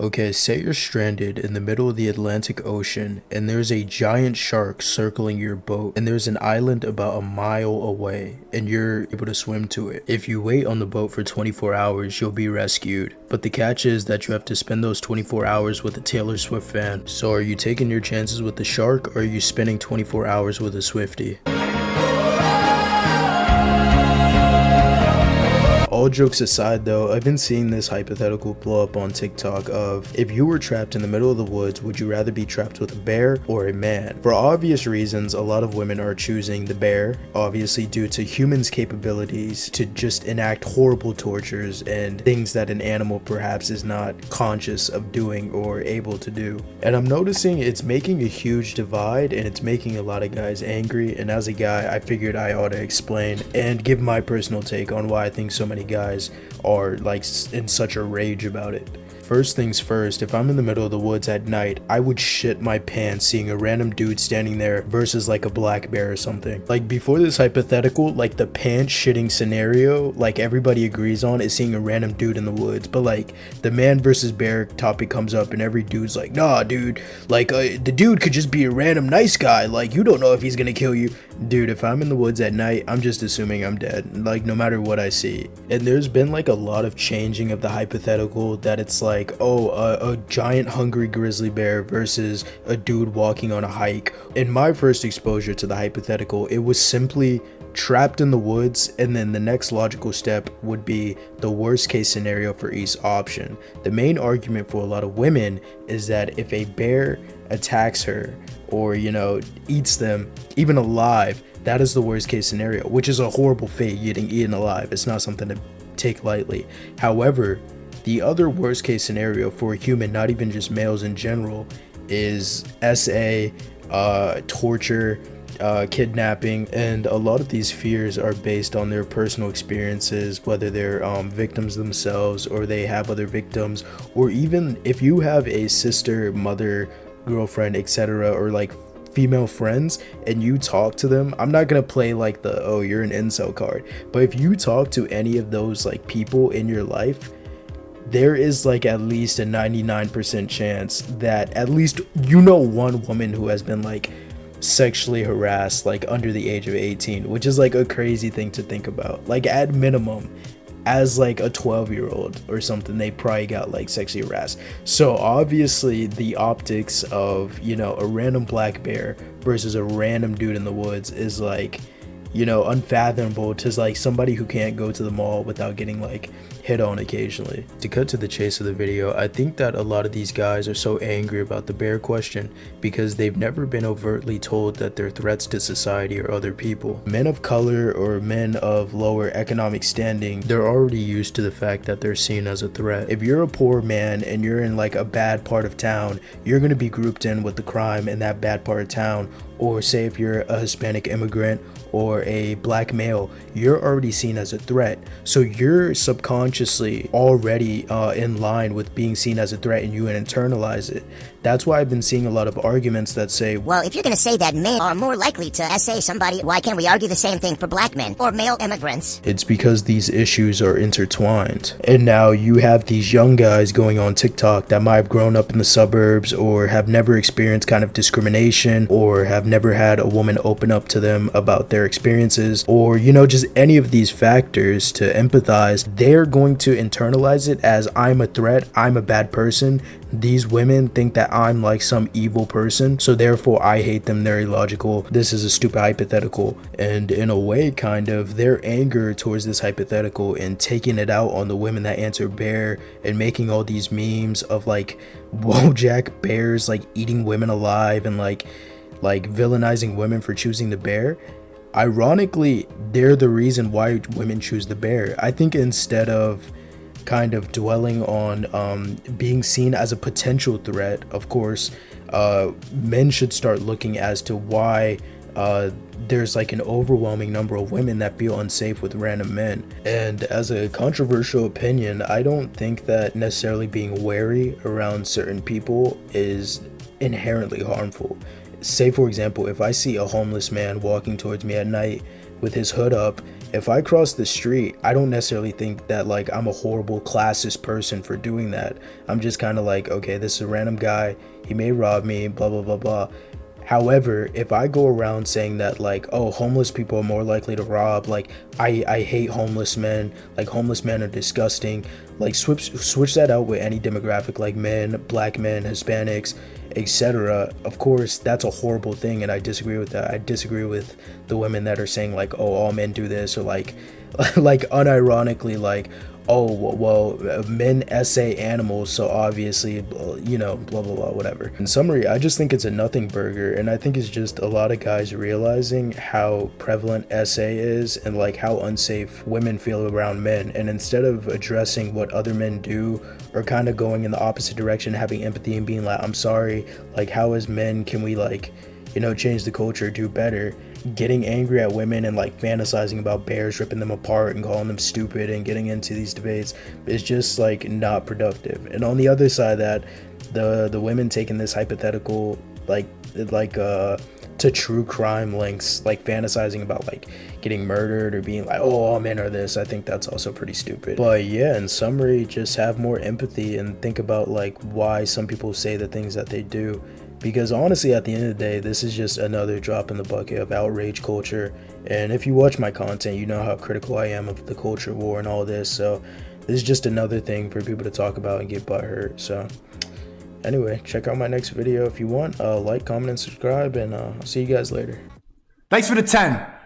Okay, say you're stranded in the middle of the Atlantic Ocean and there's a giant shark circling your boat and there's an island about a mile away and you're able to swim to it. If you wait on the boat for 24 hours, you'll be rescued. But the catch is that you have to spend those 24 hours with a Taylor Swift fan. So are you taking your chances with the shark or are you spending 24 hours with a Swiftie? All jokes aside though, I've been seeing this hypothetical blow up on TikTok of, if you were trapped in the middle of the woods, would you rather be trapped with a bear or a man? For obvious reasons, a lot of women are choosing the bear, obviously due to humans' capabilities to just enact horrible tortures and things that an animal perhaps is not conscious of doing or able to do. And I'm noticing it's making a huge divide and it's making a lot of guys angry, and as a guy, I figured I ought to explain and give my personal take on why I think so many guys are like in such a rage about it. First things first, if I'm in the middle of the woods at night, I would shit my pants seeing a random dude standing there versus like a black bear or something. Like before this hypothetical, like the pants shitting scenario, like everybody agrees on, is seeing a random dude in the woods. But like the man versus bear topic comes up and every dude's like, nah dude, like the dude could just be a random nice guy, like you don't know if he's gonna kill you. Dude, if I'm in the woods at night, I'm just assuming I'm dead, like no matter what I see. And there's been like a lot of changing of the hypothetical that it's like, a giant hungry grizzly bear versus a dude walking on a hike. In my first exposure to the hypothetical, it was simply trapped in the woods, and then the next logical step would be the worst case scenario for each option. The main argument for a lot of women is that if a bear attacks her or, eats them, even alive, that is the worst case scenario, which is a horrible fate, getting eaten alive. It's not something to take lightly. However, the other worst case scenario for a human, not even just males in general, is torture, kidnapping, and a lot of these fears are based on their personal experiences, whether they're victims themselves or they have other victims, or even if you have a sister, mother, girlfriend, etc., or like female friends and you talk to them. I'm not gonna play like the oh you're an incel card, but if you talk to any of those like people in your life, there is like at least a 99% chance that at least one woman who has been like sexually harassed like under the age of 18, which is like a crazy thing to think about. Like at minimum, as like a 12-year-old or something, they probably got like sexually harassed. So obviously the optics of a random black bear versus a random dude in the woods is like unfathomable to like somebody who can't go to the mall without getting like hit on occasionally. To cut to the chase of the video, I think that a lot of these guys are so angry about the bear question because they've never been overtly told that they're threats to society or other people. Men of color or men of lower economic standing, they're already used to the fact that they're seen as a threat. If you're a poor man and you're in like a bad part of town, you're going to be grouped in with the crime in that bad part of town. Or say if you're a Hispanic immigrant or a black male, you're already seen as a threat. So you're subconsciously already in line with being seen as a threat, and you internalize it. That's why I've been seeing a lot of arguments that say, well, if you're going to say that men are more likely to essay somebody, why can't we argue the same thing for black men or male immigrants? It's because these issues are intertwined. And now you have these young guys going on TikTok that might have grown up in the suburbs or have never experienced kind of discrimination or have never had a woman open up to them about their experiences, or just any of these factors to empathize. They're going to internalize it as, I'm a threat, I'm a bad person, these women think that I'm like some evil person, so therefore I hate them, they're illogical, this is a stupid hypothetical. And in a way, kind of their anger towards this hypothetical and taking it out on the women that answer bear and making all these memes of like Wojak bears like eating women alive and like villainizing women for choosing the bear. Ironically, they're the reason why women choose the bear. I think instead of kind of dwelling on being seen as a potential threat, of course, men should start looking as to why there's like an overwhelming number of women that feel unsafe with random men. And as a controversial opinion, I don't think that necessarily being wary around certain people is inherently harmful. Say for example, if I see a homeless man walking towards me at night with his hood up if I cross the street, I don't necessarily think that like I'm a horrible classist person for doing that. I'm just kind of like, okay, this is a random guy, he may rob me, blah blah blah blah. However, if I go around saying that like, oh, homeless people are more likely to rob, like I hate homeless men, like homeless men are disgusting, like switch that out with any demographic like men, black men, Hispanics, etc. Of course, that's a horrible thing, and I disagree with that. I disagree with the women that are saying like, oh, all men do this, or like like unironically like, oh well, men essay animals, so obviously, you know, blah blah blah, whatever. In summary, I just think it's a nothing burger, and I think it's just a lot of guys realizing how prevalent essay is and like how unsafe women feel around men, and instead of addressing what other men do or kind of going in the opposite direction, having empathy and being like, I'm sorry, like how as men can we like, you know, change the culture, do better, getting angry at women and like fantasizing about bears ripping them apart and calling them stupid and getting into these debates is just like not productive. And on the other side of that, the women taking this hypothetical like to true crime links, like fantasizing about like getting murdered or being like, oh, all men are this, I think that's also pretty stupid. But yeah, in summary, just have more empathy and think about like why some people say the things that they do, because honestly at the end of the day, this is just another drop in the bucket of outrage culture. And if you watch my content, you know how critical I am of the culture war and all this, so this is just another thing for people to talk about and get butthurt. So anyway, check out my next video if you want. Like, comment, and subscribe, and I'll see you guys later. Thanks for the 10.